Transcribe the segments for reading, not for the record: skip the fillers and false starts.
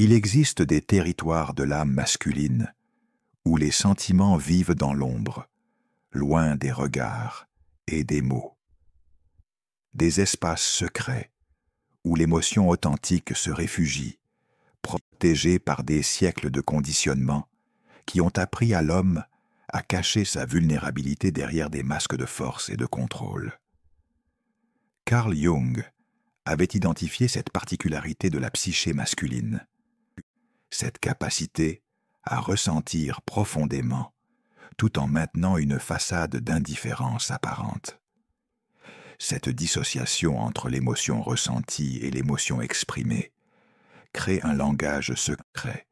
Il existe des territoires de l'âme masculine où les sentiments vivent dans l'ombre, loin des regards et des mots. Des espaces secrets où l'émotion authentique se réfugie, protégée par des siècles de conditionnement qui ont appris à l'homme à cacher sa vulnérabilité derrière des masques de force et de contrôle. Carl Jung avait identifié cette particularité de la psyché masculine, cette capacité à ressentir profondément, tout en maintenant une façade d'indifférence apparente. Cette dissociation entre l'émotion ressentie et l'émotion exprimée crée un langage secret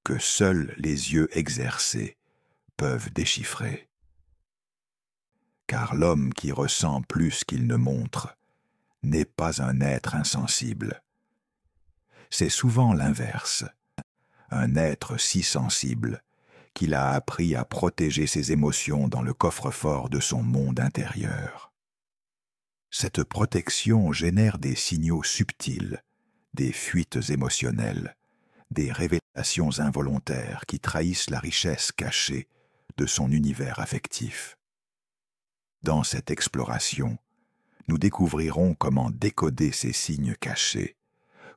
que seuls les yeux exercés peuvent déchiffrer. Car l'homme qui ressent plus qu'il ne montre n'est pas un être insensible. C'est souvent l'inverse, un être si sensible qu'il a appris à protéger ses émotions dans le coffre-fort de son monde intérieur. Cette protection génère des signaux subtils, des fuites émotionnelles, des révélations involontaires qui trahissent la richesse cachée de son univers affectif. Dans cette exploration, nous découvrirons comment décoder ces signes cachés,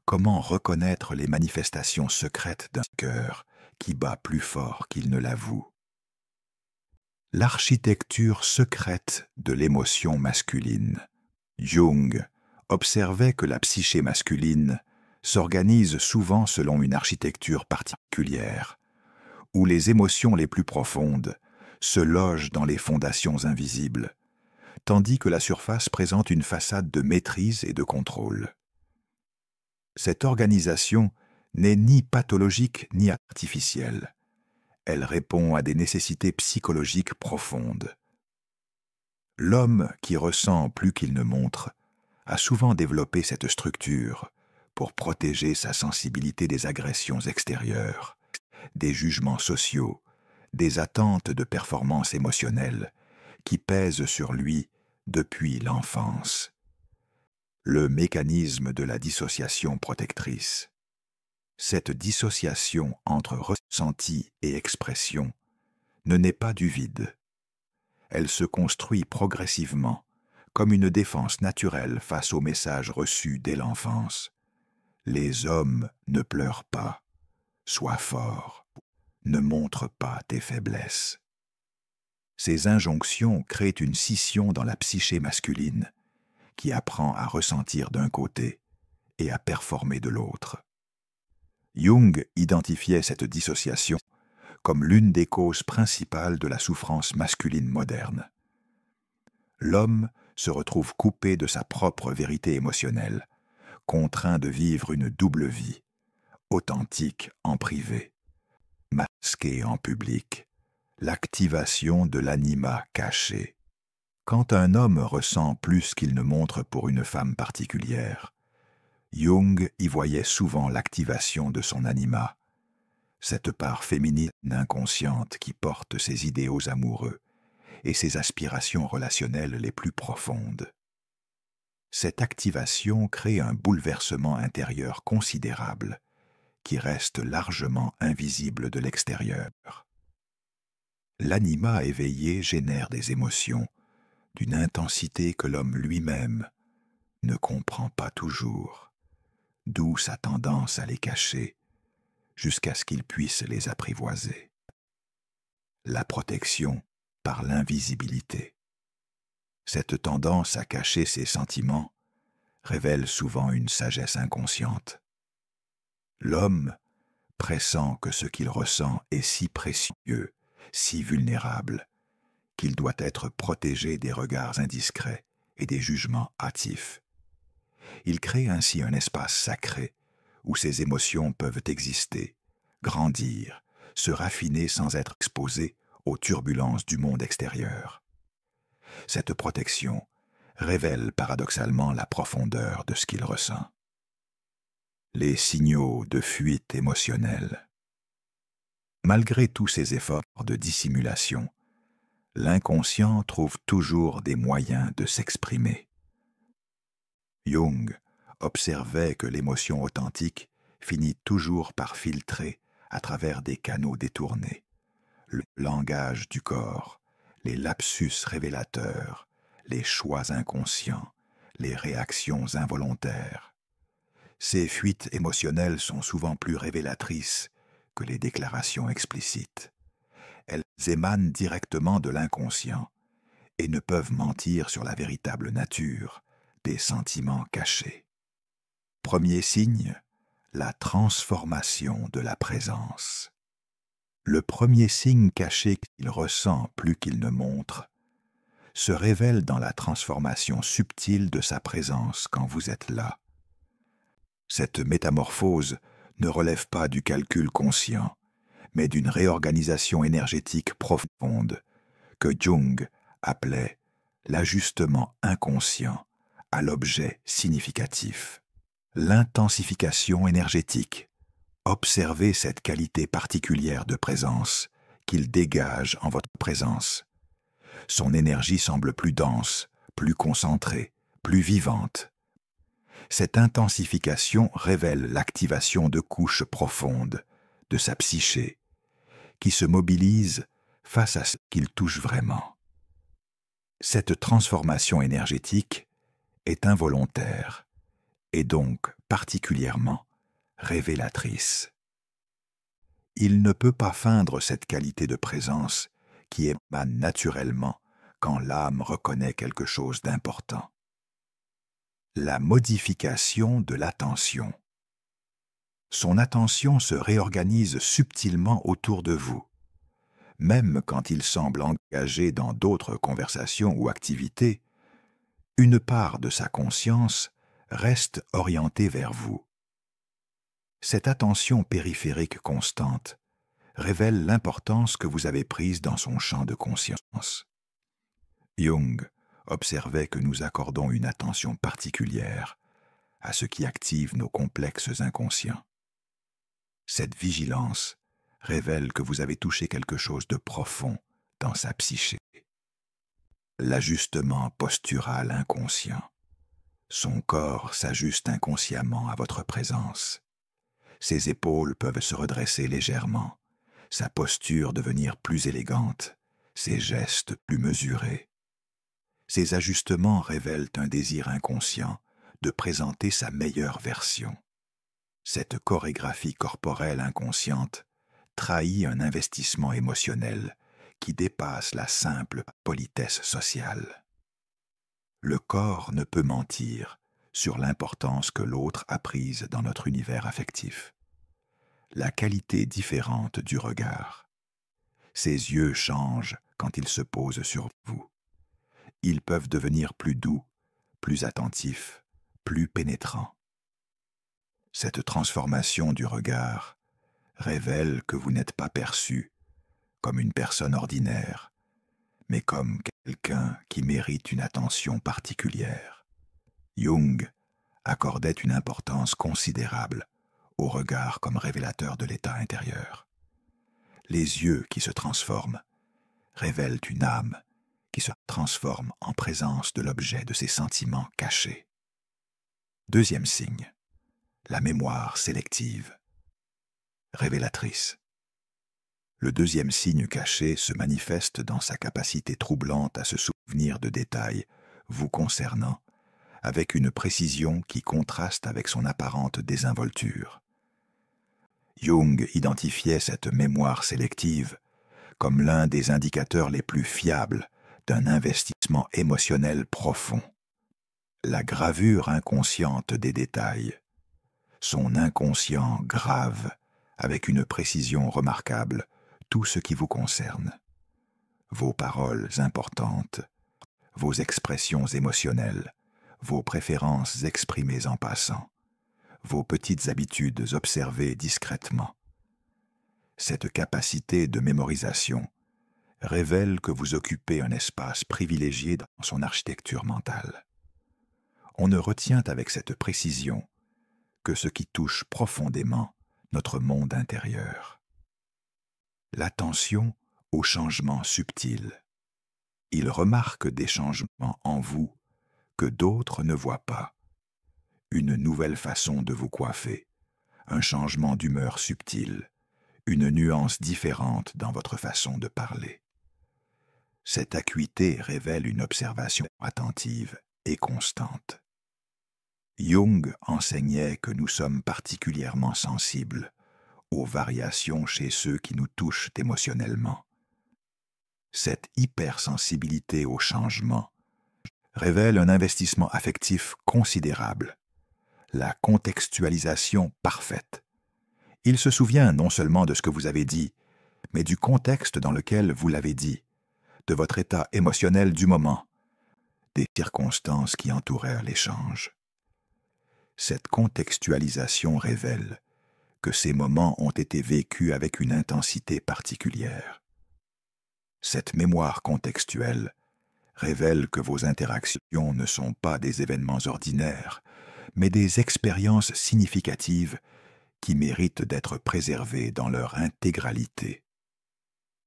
comment reconnaître les manifestations secrètes d'un cœur qui bat plus fort qu'il ne l'avoue. L'architecture secrète de l'émotion masculine. Jung observait que la psyché masculine s'organise souvent selon une architecture particulière, où les émotions les plus profondes se logent dans les fondations invisibles, tandis que la surface présente une façade de maîtrise et de contrôle. Cette organisation n'est ni pathologique ni artificielle. Elle répond à des nécessités psychologiques profondes. L'homme qui ressent plus qu'il ne montre a souvent développé cette structure pour protéger sa sensibilité des agressions extérieures, des jugements sociaux, des attentes de performance émotionnelle qui pèsent sur lui depuis l'enfance. Le mécanisme de la dissociation protectrice. Cette dissociation entre ressenti et expression ne naît pas du vide. Elle se construit progressivement, comme une défense naturelle face aux messages reçus dès l'enfance. Les hommes ne pleurent pas, sois fort, ne montre pas tes faiblesses. Ces injonctions créent une scission dans la psyché masculine, qui apprend à ressentir d'un côté et à performer de l'autre. Jung identifiait cette dissociation comme l'une des causes principales de la souffrance masculine moderne. L'homme se retrouve coupé de sa propre vérité émotionnelle, contraint de vivre une double vie, authentique en privé, masqué en public, l'activation de l'anima caché. Quand un homme ressent plus qu'il ne montre pour une femme particulière, Jung y voyait souvent l'activation de son anima, cette part féminine inconsciente qui porte ses idéaux amoureux et ses aspirations relationnelles les plus profondes. Cette activation crée un bouleversement intérieur considérable qui reste largement invisible de l'extérieur. L'anima éveillé génère des émotions d'une intensité que l'homme lui-même ne comprend pas toujours, d'où sa tendance à les cacher, jusqu'à ce qu'il puisse les apprivoiser. La protection par l'invisibilité. Cette tendance à cacher ses sentiments révèle souvent une sagesse inconsciente. L'homme pressent que ce qu'il ressent est si précieux, si vulnérable, qu'il doit être protégé des regards indiscrets et des jugements hâtifs. Il crée ainsi un espace sacré où ses émotions peuvent exister, grandir, se raffiner sans être exposées aux turbulences du monde extérieur. Cette protection révèle paradoxalement la profondeur de ce qu'il ressent. Les signaux de fuite émotionnelle. Malgré tous ses efforts de dissimulation, l'inconscient trouve toujours des moyens de s'exprimer. Jung observait que l'émotion authentique finit toujours par filtrer à travers des canaux détournés le langage du corps, les lapsus révélateurs, les choix inconscients, les réactions involontaires. Ces fuites émotionnelles sont souvent plus révélatrices que les déclarations explicites. Elles émanent directement de l'inconscient et ne peuvent mentir sur la véritable nature des sentiments cachés. Premier signe, la transformation de la présence. Le premier signe caché qu'il ressent plus qu'il ne montre se révèle dans la transformation subtile de sa présence quand vous êtes là. Cette métamorphose ne relève pas du calcul conscient, mais d'une réorganisation énergétique profonde que Jung appelait l'ajustement inconscient à l'objet significatif. L'intensification énergétique. Observez cette qualité particulière de présence qu'il dégage en votre présence. Son énergie semble plus dense, plus concentrée, plus vivante. Cette intensification révèle l'activation de couches profondes de sa psyché, qui se mobilisent face à ce qu'il touche vraiment. Cette transformation énergétique est involontaire et donc particulièrement révélatrice. Il ne peut pas feindre cette qualité de présence qui émane naturellement quand l'âme reconnaît quelque chose d'important. La modification de l'attention. Son attention se réorganise subtilement autour de vous. Même quand il semble engagé dans d'autres conversations ou activités, une part de sa conscience reste orientée vers vous. Cette attention périphérique constante révèle l'importance que vous avez prise dans son champ de conscience. Jung observait que nous accordons une attention particulière à ce qui active nos complexes inconscients. Cette vigilance révèle que vous avez touché quelque chose de profond dans sa psyché. L'ajustement postural inconscient. Son corps s'ajuste inconsciemment à votre présence. Ses épaules peuvent se redresser légèrement, sa posture devenir plus élégante, ses gestes plus mesurés. Ces ajustements révèlent un désir inconscient de présenter sa meilleure version. Cette chorégraphie corporelle inconsciente trahit un investissement émotionnel qui dépasse la simple politesse sociale. Le corps ne peut mentir sur l'importance que l'autre a prise dans notre univers affectif. La qualité différente du regard. Ses yeux changent quand ils se posent sur vous. Ils peuvent devenir plus doux, plus attentifs, plus pénétrants. Cette transformation du regard révèle que vous n'êtes pas perçu comme une personne ordinaire, mais comme quelqu'un qui mérite une attention particulière. Jung accordait une importance considérable au regard comme révélateur de l'état intérieur. Les yeux qui se transforment révèlent une âme qui se transforme en présence de l'objet de ses sentiments cachés. Deuxième signe, la mémoire sélective. Révélatrice. Le deuxième signe caché se manifeste dans sa capacité troublante à se souvenir de détails vous concernant, avec une précision qui contraste avec son apparente désinvolture. Jung identifiait cette mémoire sélective comme l'un des indicateurs les plus fiables d'un investissement émotionnel profond. La gravure inconsciente des détails, son inconscient grave avec une précision remarquable tout ce qui vous concerne. Vos paroles importantes, vos expressions émotionnelles, vos préférences exprimées en passant, vos petites habitudes observées discrètement. Cette capacité de mémorisation révèle que vous occupez un espace privilégié dans son architecture mentale. On ne retient avec cette précision que ce qui touche profondément notre monde intérieur. L'attention aux changements subtils. Il remarque des changements en vous que d'autres ne voient pas. Une nouvelle façon de vous coiffer, un changement d'humeur subtil, une nuance différente dans votre façon de parler. Cette acuité révèle une observation attentive et constante. Jung enseignait que nous sommes particulièrement sensibles aux variations chez ceux qui nous touchent émotionnellement. Cette hypersensibilité au changement révèle un investissement affectif considérable, la contextualisation parfaite. Il se souvient non seulement de ce que vous avez dit, mais du contexte dans lequel vous l'avez dit, de votre état émotionnel du moment, des circonstances qui entourèrent l'échange. Cette contextualisation révèle que ces moments ont été vécus avec une intensité particulière. Cette mémoire contextuelle révèle que vos interactions ne sont pas des événements ordinaires, mais des expériences significatives qui méritent d'être préservées dans leur intégralité.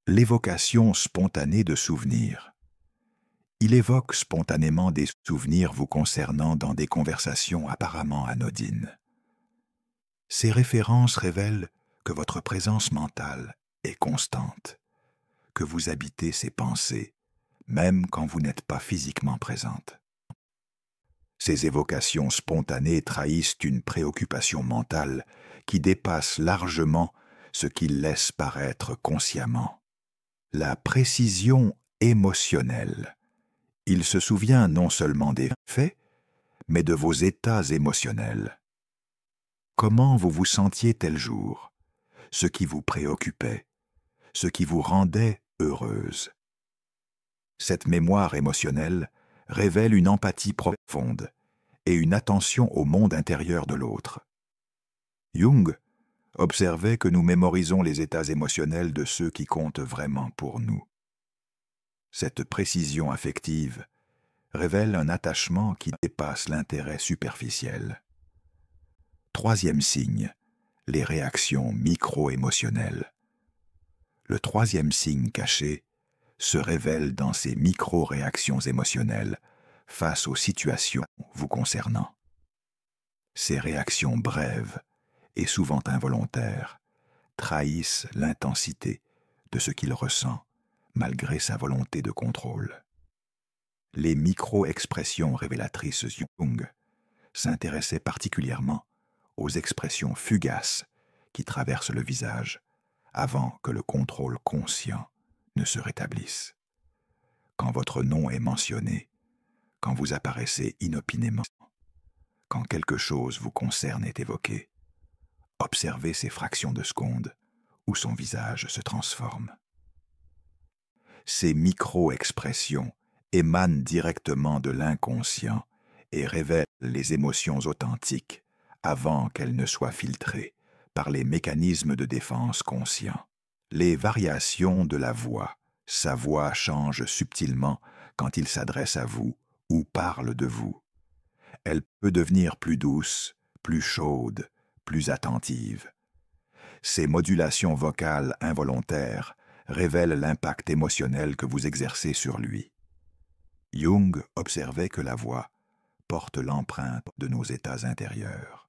L'évocation spontanée de souvenirs. Il évoque spontanément des souvenirs vous concernant dans des conversations apparemment anodines. Ces références révèlent que votre présence mentale est constante, que vous habitez ces pensées, même quand vous n'êtes pas physiquement présente. Ces évocations spontanées trahissent une préoccupation mentale qui dépasse largement ce qu'ils laissent paraître consciemment. La précision émotionnelle. Il se souvient non seulement des faits, mais de vos états émotionnels. Comment vous vous sentiez tel jour, ce qui vous préoccupait, ce qui vous rendait heureuse. Cette mémoire émotionnelle révèle une empathie profonde et une attention au monde intérieur de l'autre. Jung observait que nous mémorisons les états émotionnels de ceux qui comptent vraiment pour nous. Cette précision affective révèle un attachement qui dépasse l'intérêt superficiel. Troisième signe, les réactions micro-émotionnelles. Le troisième signe caché se révèle dans ces micro-réactions émotionnelles face aux situations vous concernant. Ces réactions brèves et souvent involontaires trahissent l'intensité de ce qu'il ressent malgré sa volonté de contrôle. Les micro-expressions révélatrices Jung s'intéressaient particulièrement aux expressions fugaces qui traversent le visage avant que le contrôle conscient ne se rétablisse. Quand votre nom est mentionné, quand vous apparaissez inopinément, quand quelque chose vous concerne est évoqué, observez ces fractions de seconde où son visage se transforme. Ces micro-expressions émanent directement de l'inconscient et révèlent les émotions authentiques avant qu'elles ne soient filtrées par les mécanismes de défense conscients. Les variations de la voix. Sa voix change subtilement quand il s'adresse à vous ou parle de vous. Elle peut devenir plus douce, plus chaude, plus attentive. Ces modulations vocales involontaires révèlent l'impact émotionnel que vous exercez sur lui. Jung observait que la voix porte l'empreinte de nos états intérieurs.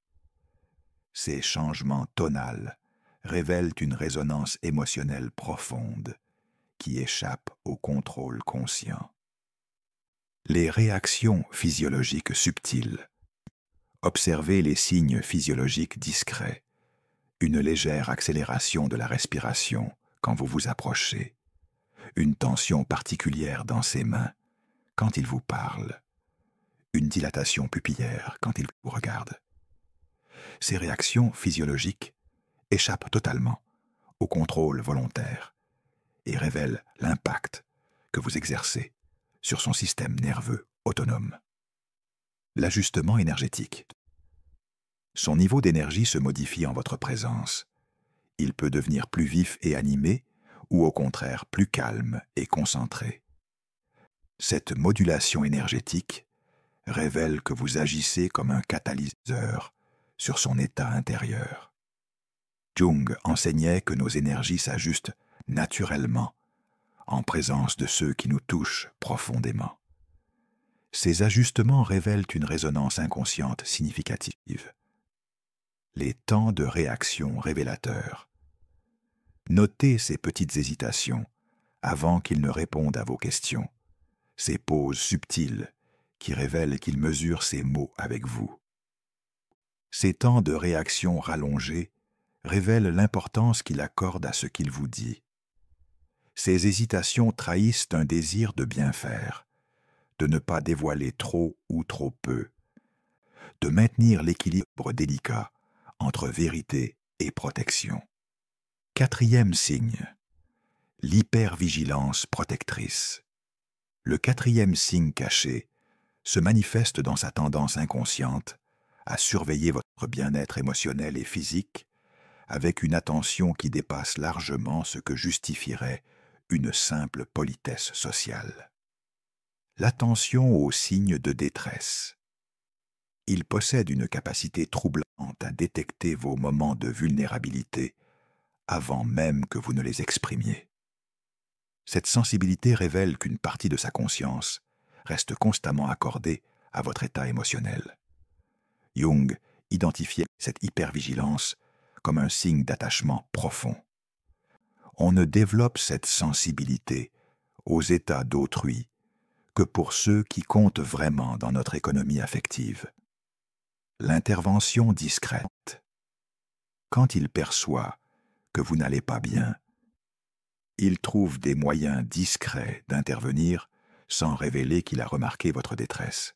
Ces changements tonals révèlent une résonance émotionnelle profonde qui échappe au contrôle conscient. Les réactions physiologiques subtiles. Observez les signes physiologiques discrets, une légère accélération de la respiration quand vous vous approchez, une tension particulière dans ses mains quand il vous parle, une dilatation pupillaire quand il vous regarde. Ces réactions physiologiques échappent totalement au contrôle volontaire et révèlent l'impact que vous exercez sur son système nerveux autonome. L'ajustement énergétique. Son niveau d'énergie se modifie en votre présence. Il peut devenir plus vif et animé ou au contraire plus calme et concentré. Cette modulation énergétique révèle que vous agissez comme un catalyseur sur son état intérieur. Jung enseignait que nos énergies s'ajustent naturellement en présence de ceux qui nous touchent profondément. Ces ajustements révèlent une résonance inconsciente significative. Les temps de réaction révélateurs. Notez ces petites hésitations avant qu'il ne réponde à vos questions, ces pauses subtiles qui révèlent qu'il mesure ses mots avec vous. Ces temps de réaction rallongés révèlent l'importance qu'il accorde à ce qu'il vous dit. Ces hésitations trahissent un désir de bien faire, de ne pas dévoiler trop ou trop peu, de maintenir l'équilibre délicat entre vérité et protection. Quatrième signe, l'hypervigilance protectrice. Le quatrième signe caché se manifeste dans sa tendance inconsciente à surveiller votre bien-être émotionnel et physique avec une attention qui dépasse largement ce que justifierait une simple politesse sociale. L'attention aux signes de détresse. Il possède une capacité troublante à détecter vos moments de vulnérabilité avant même que vous ne les exprimiez. Cette sensibilité révèle qu'une partie de sa conscience reste constamment accordée à votre état émotionnel. Jung identifiait cette hypervigilance comme un signe d'attachement profond. On ne développe cette sensibilité aux états d'autrui que pour ceux qui comptent vraiment dans notre économie affective. L'intervention discrète. Quand il perçoit que vous n'allez pas bien, il trouve des moyens discrets d'intervenir sans révéler qu'il a remarqué votre détresse.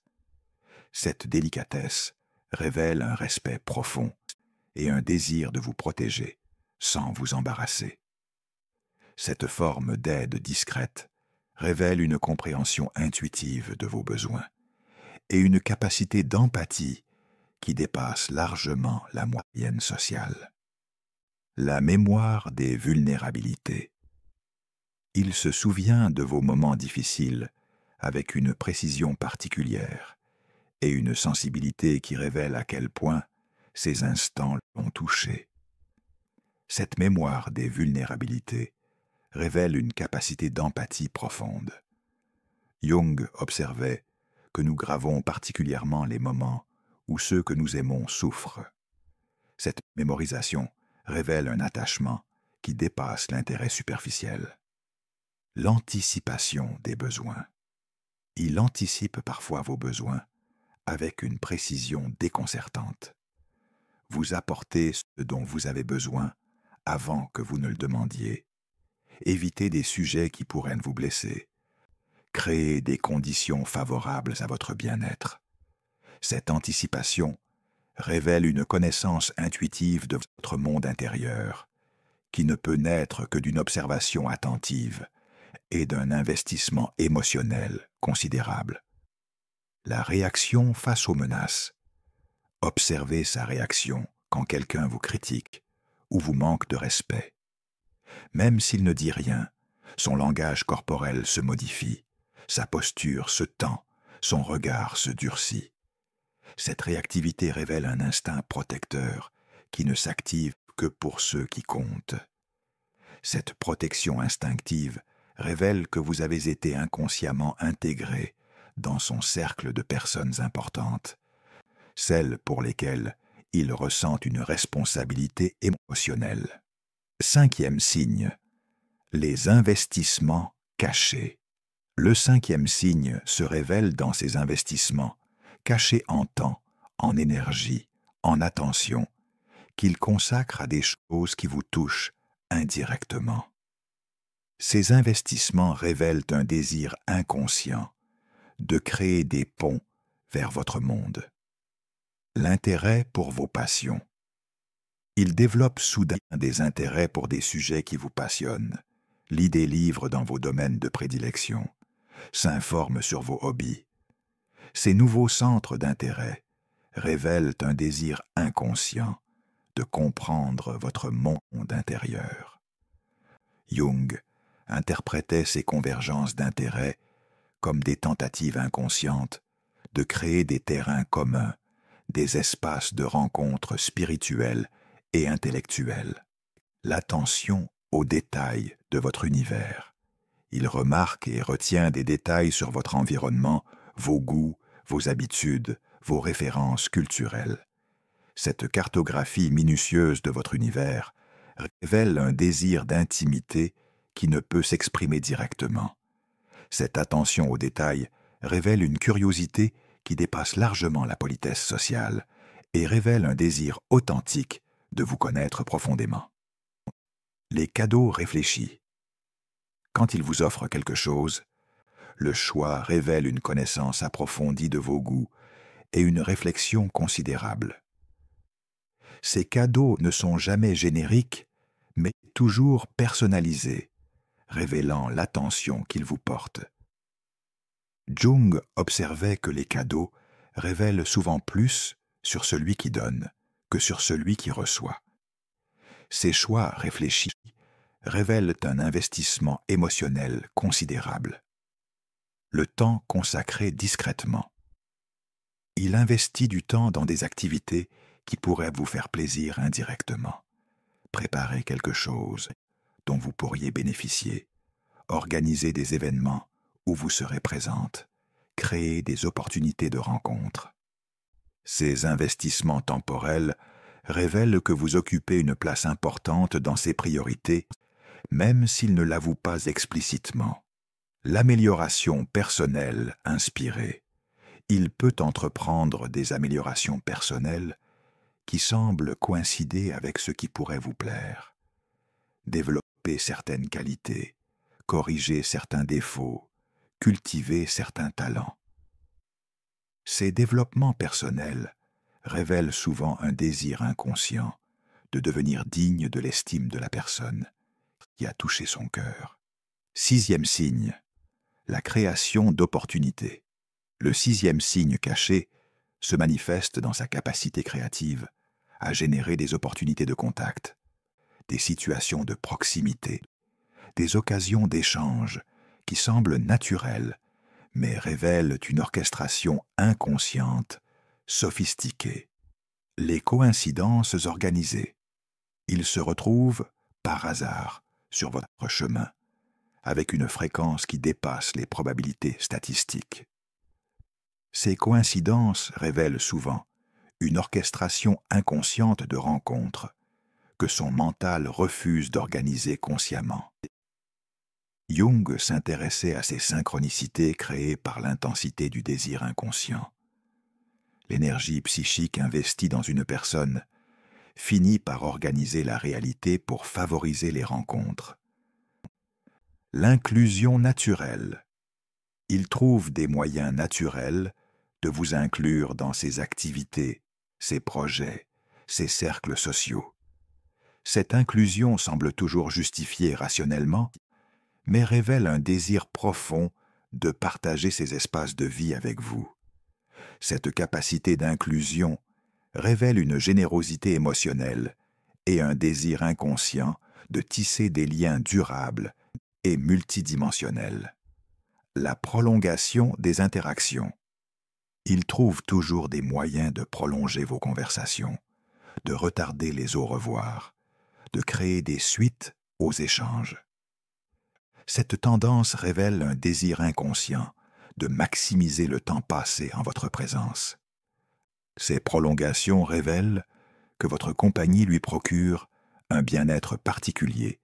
Cette délicatesse révèle un respect profond et un désir de vous protéger sans vous embarrasser. Cette forme d'aide discrète révèle une compréhension intuitive de vos besoins et une capacité d'empathie qui dépasse largement la moyenne sociale. La mémoire des vulnérabilités. Il se souvient de vos moments difficiles avec une précision particulière et une sensibilité qui révèle à quel point ces instants l'ont touché. Cette mémoire des vulnérabilités révèle une capacité d'empathie profonde. Jung observait que nous gravons particulièrement les moments où ceux que nous aimons souffrent. Cette mémorisation révèle un attachement qui dépasse l'intérêt superficiel. L'anticipation des besoins. Il anticipe parfois vos besoins avec une précision déconcertante. Vous apportez ce dont vous avez besoin avant que vous ne le demandiez. Évitez des sujets qui pourraient vous blesser. Créez des conditions favorables à votre bien-être. Cette anticipation révèle une connaissance intuitive de votre monde intérieur, qui ne peut naître que d'une observation attentive et d'un investissement émotionnel considérable. La réaction face aux menaces. Observez sa réaction quand quelqu'un vous critique ou vous manque de respect. Même s'il ne dit rien, son langage corporel se modifie, sa posture se tend, son regard se durcit. Cette réactivité révèle un instinct protecteur qui ne s'active que pour ceux qui comptent. Cette protection instinctive révèle que vous avez été inconsciemment intégré dans son cercle de personnes importantes, celles pour lesquelles il ressent une responsabilité émotionnelle. Cinquième signe, les investissements cachés. Le cinquième signe se révèle dans ses investissements, cachés en temps, en énergie, en attention, qu'il consacre à des choses qui vous touchent indirectement. Ces investissements révèlent un désir inconscient de créer des ponts vers votre monde. L'intérêt pour vos passions. Il développe soudain des intérêts pour des sujets qui vous passionnent, lit des livres dans vos domaines de prédilection, s'informe sur vos hobbies. Ces nouveaux centres d'intérêt révèlent un désir inconscient de comprendre votre monde intérieur. Jung interprétait ces convergences d'intérêts comme des tentatives inconscientes de créer des terrains communs, des espaces de rencontres spirituelles et intellectuelles. L'attention aux détails de votre univers. Il remarque et retient des détails sur votre environnement, vos goûts, vos habitudes, vos références culturelles. Cette cartographie minutieuse de votre univers révèle un désir d'intimité qui ne peut s'exprimer directement. Cette attention aux détails révèle une curiosité qui dépasse largement la politesse sociale et révèle un désir authentique de vous connaître profondément. Les cadeaux réfléchis. Quand il vous offre quelque chose, le choix révèle une connaissance approfondie de vos goûts et une réflexion considérable. Ces cadeaux ne sont jamais génériques, mais toujours personnalisés, révélant l'attention qu'ils vous portent. Jung observait que les cadeaux révèlent souvent plus sur celui qui donne que sur celui qui reçoit. Ces choix réfléchis révèlent un investissement émotionnel considérable. Le temps consacré discrètement. Il investit du temps dans des activités qui pourraient vous faire plaisir indirectement. Préparer quelque chose dont vous pourriez bénéficier, organiser des événements où vous serez présente, créer des opportunités de rencontre. Ces investissements temporels révèlent que vous occupez une place importante dans ses priorités, même s'il ne l'avoue pas explicitement. L'amélioration personnelle inspirée. Il peut entreprendre des améliorations personnelles qui semblent coïncider avec ce qui pourrait vous plaire. Développer certaines qualités, corriger certains défauts, cultiver certains talents. Ces développements personnels révèlent souvent un désir inconscient de devenir digne de l'estime de la personne qui a touché son cœur. 6e signe, la création d'opportunités. Le 6e signe caché se manifeste dans sa capacité créative à générer des opportunités de contact, des situations de proximité, des occasions d'échange qui semblent naturelles, mais révèlent une orchestration inconsciente, sophistiquée. Les coïncidences organisées. Ils se retrouvent, par hasard, sur votre chemin, avec une fréquence qui dépasse les probabilités statistiques. Ces coïncidences révèlent souvent une orchestration inconsciente de rencontres que son mental refuse d'organiser consciemment. Jung s'intéressait à ces synchronicités créées par l'intensité du désir inconscient. L'énergie psychique investie dans une personne finit par organiser la réalité pour favoriser les rencontres. L'inclusion naturelle. Il trouve des moyens naturels de vous inclure dans ses activités, ses projets, ses cercles sociaux. Cette inclusion semble toujours justifiée rationnellement, mais révèle un désir profond de partager ces espaces de vie avec vous. Cette capacité d'inclusion révèle une générosité émotionnelle et un désir inconscient de tisser des liens durables et multidimensionnels. La prolongation des interactions. Il trouve toujours des moyens de prolonger vos conversations, de retarder les au revoir, de créer des suites aux échanges. Cette tendance révèle un désir inconscient de maximiser le temps passé en votre présence. Ces prolongations révèlent que votre compagnie lui procure un bien-être particulier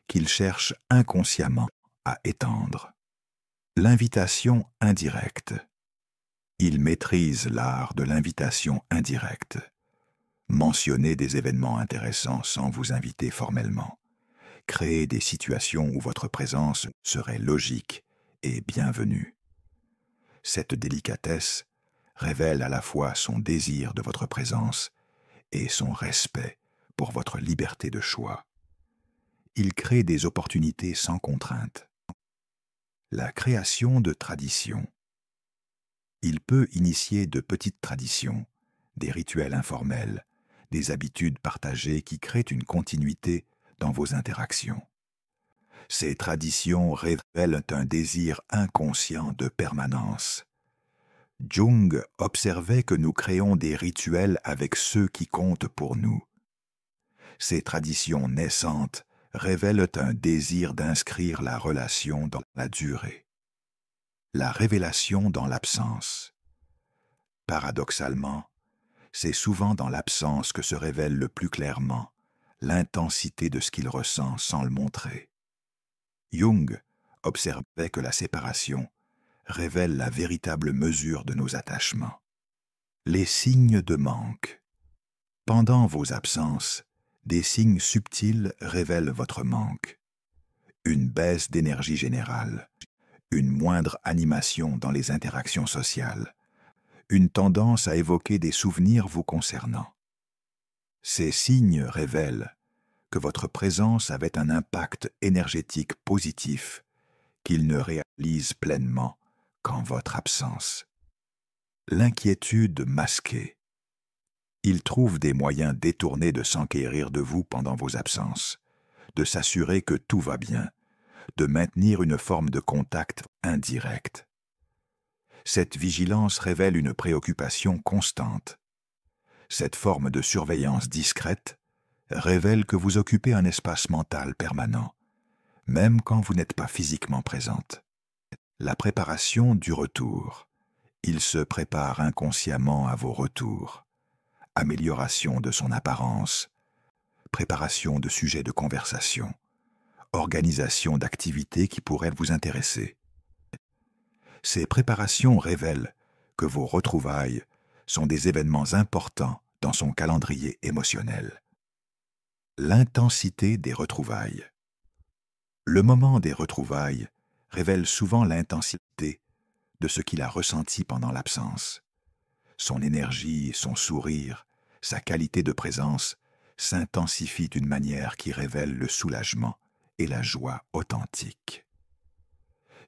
qu'il cherche inconsciemment à étendre. L'invitation indirecte. Il maîtrise l'art de l'invitation indirecte. Mentionnez des événements intéressants sans vous inviter formellement. Créez des situations où votre présence serait logique et bienvenue. Cette délicatesse révèle à la fois son désir de votre présence et son respect pour votre liberté de choix. Il crée des opportunités sans contrainte. La création de traditions. Il peut initier de petites traditions, des rituels informels, des habitudes partagées qui créent une continuité dans vos interactions. Ces traditions révèlent un désir inconscient de permanence. Jung observait que nous créons des rituels avec ceux qui comptent pour nous. Ces traditions naissantes révèlent un désir d'inscrire la relation dans la durée. La révélation dans l'absence. Paradoxalement, C'est souvent dans l'absence que se révèle le plus clairement l'intensité de ce qu'il ressent sans le montrer. Jung observait que la séparation révèle la véritable mesure de nos attachements. Les signes de manque. Pendant vos absences, des signes subtils révèlent votre manque. Une baisse d'énergie générale, une moindre animation dans les interactions sociales, une tendance à évoquer des souvenirs vous concernant. Ces signes révèlent que votre présence avait un impact énergétique positif qu'il ne réalise pleinement qu'en votre absence. L'inquiétude masquée. Il trouve des moyens détournés de s'enquérir de vous pendant vos absences, de s'assurer que tout va bien, de maintenir une forme de contact indirect. Cette vigilance révèle une préoccupation constante. Cette forme de surveillance discrète révèle que vous occupez un espace mental permanent, même quand vous n'êtes pas physiquement présente. La préparation du retour. Il se prépare inconsciemment à vos retours. Amélioration de son apparence, préparation de sujets de conversation, organisation d'activités qui pourraient vous intéresser. Ces préparations révèlent que vos retrouvailles sont des événements importants dans son calendrier émotionnel. L'intensité des retrouvailles. Le moment des retrouvailles révèle souvent l'intensité de ce qu'il a ressenti pendant l'absence. Son énergie, son sourire, sa qualité de présence s'intensifient d'une manière qui révèle le soulagement et la joie authentique.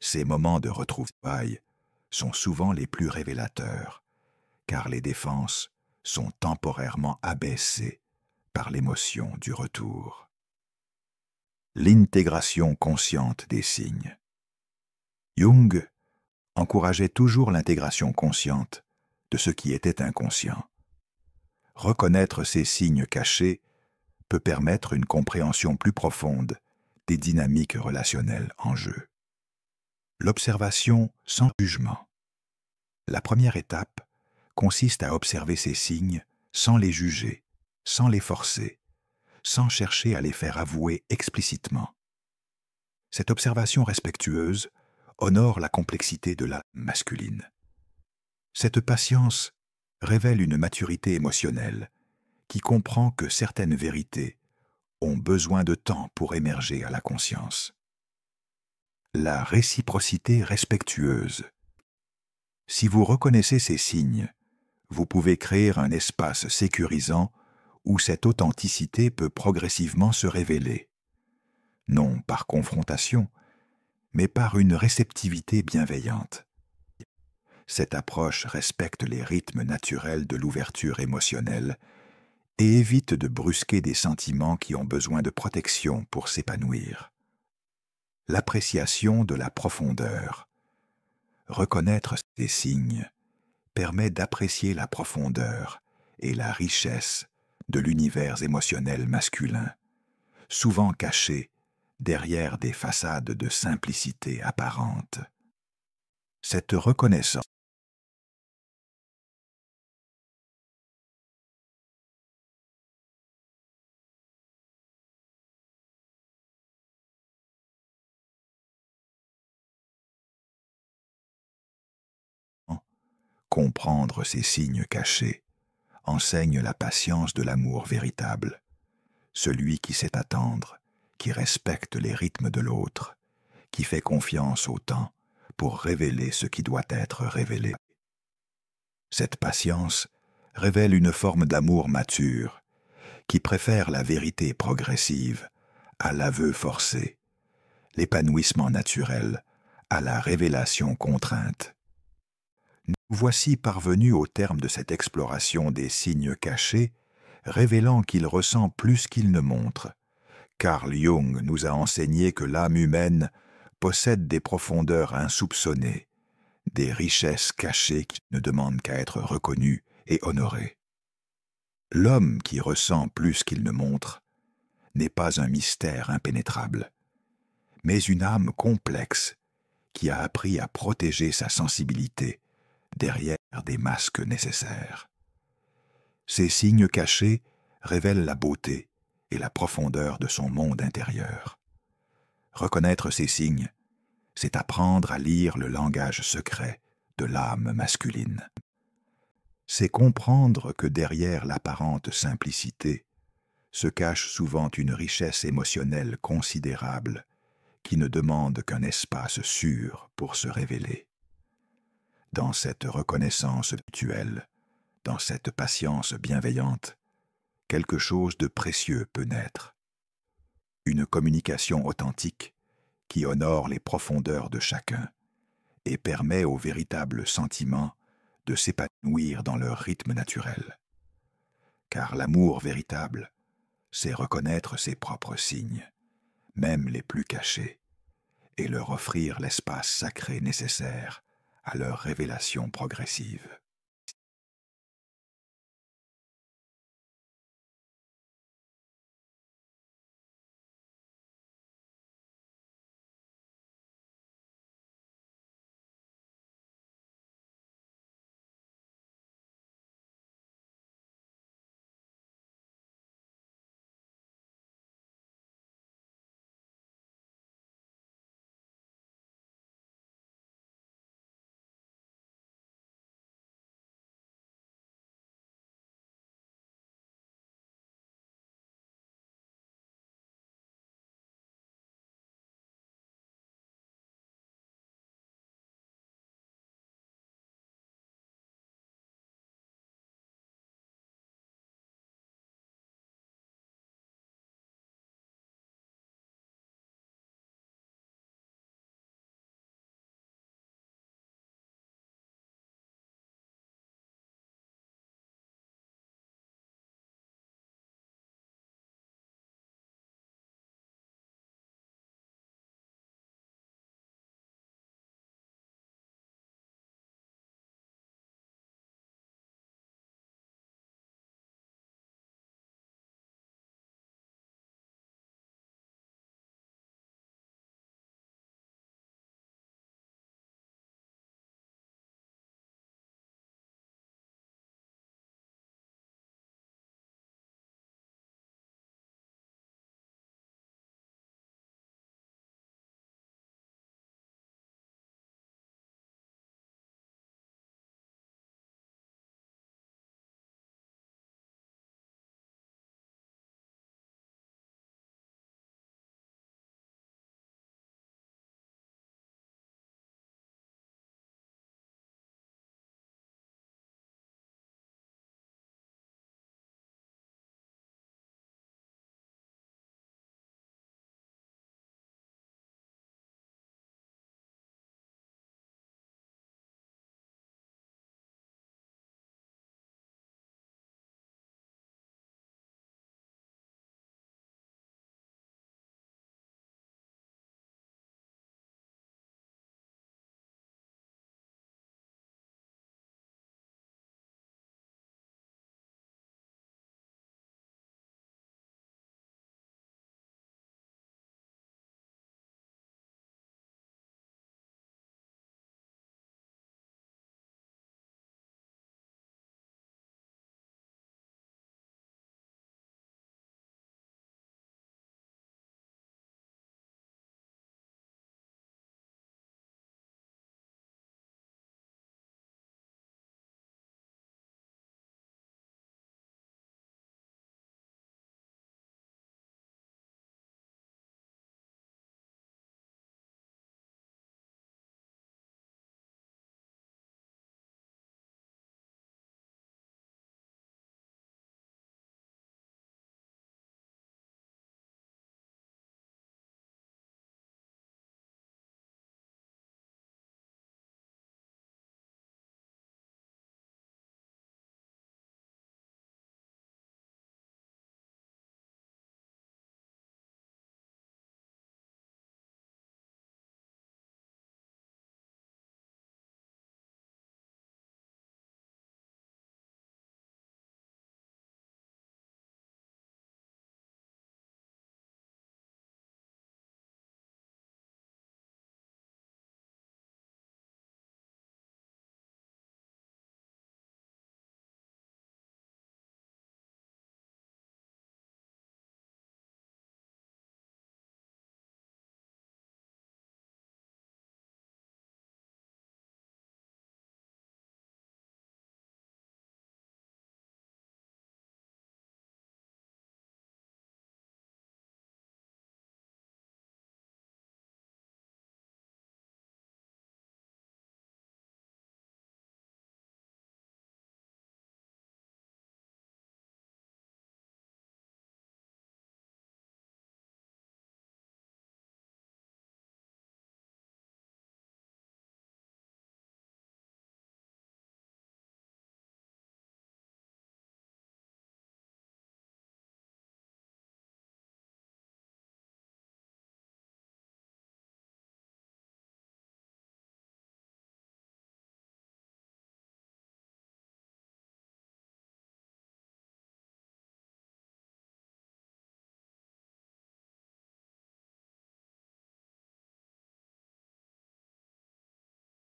Ces moments de retrouvailles sont souvent les plus révélateurs, car les défenses sont temporairement abaissées par l'émotion du retour. L'intégration consciente des signes. Jung encourageait toujours l'intégration consciente de ce qui était inconscient. Reconnaître ces signes cachés peut permettre une compréhension plus profonde des dynamiques relationnelles en jeu. L'observation sans jugement. La première étape consiste à observer ces signes sans les juger, sans les forcer, sans chercher à les faire avouer explicitement. Cette observation respectueuse honore la complexité de l'âme masculine. Cette patience révèle une maturité émotionnelle qui comprend que certaines vérités ont besoin de temps pour émerger à la conscience. La réciprocité respectueuse. Si vous reconnaissez ces signes, vous pouvez créer un espace sécurisant où cette authenticité peut progressivement se révéler, non par confrontation, mais par une réceptivité bienveillante. Cette approche respecte les rythmes naturels de l'ouverture émotionnelle et évite de brusquer des sentiments qui ont besoin de protection pour s'épanouir. L'appréciation de la profondeur. Reconnaître ces signes permet d'apprécier la profondeur et la richesse de l'univers émotionnel masculin, souvent caché derrière des façades de simplicité apparente. Cette reconnaissance comprendre ces signes cachés enseigne la patience de l'amour véritable, celui qui sait attendre, qui respecte les rythmes de l'autre, qui fait confiance au temps pour révéler ce qui doit être révélé. Cette patience révèle une forme d'amour mature, qui préfère la vérité progressive à l'aveu forcé, l'épanouissement naturel à la révélation contrainte. Nous voici parvenus au terme de cette exploration des signes cachés, révélant qu'il ressent plus qu'il ne montre. Carl Jung nous a enseigné que l'âme humaine possède des profondeurs insoupçonnées, des richesses cachées qui ne demandent qu'à être reconnues et honorées. L'homme qui ressent plus qu'il ne montre n'est pas un mystère impénétrable, mais une âme complexe qui a appris à protéger sa sensibilité derrière des masques nécessaires. Ces signes cachés révèlent la beauté et la profondeur de son monde intérieur. Reconnaître ces signes, c'est apprendre à lire le langage secret de l'âme masculine. C'est comprendre que derrière l'apparente simplicité se cache souvent une richesse émotionnelle considérable qui ne demande qu'un espace sûr pour se révéler. Dans cette reconnaissance mutuelle, dans cette patience bienveillante, quelque chose de précieux peut naître. Une communication authentique qui honore les profondeurs de chacun et permet aux véritables sentiments de s'épanouir dans leur rythme naturel. Car l'amour véritable, c'est reconnaître ses propres signes, même les plus cachés, et leur offrir l'espace sacré nécessaire à leur révélation progressive.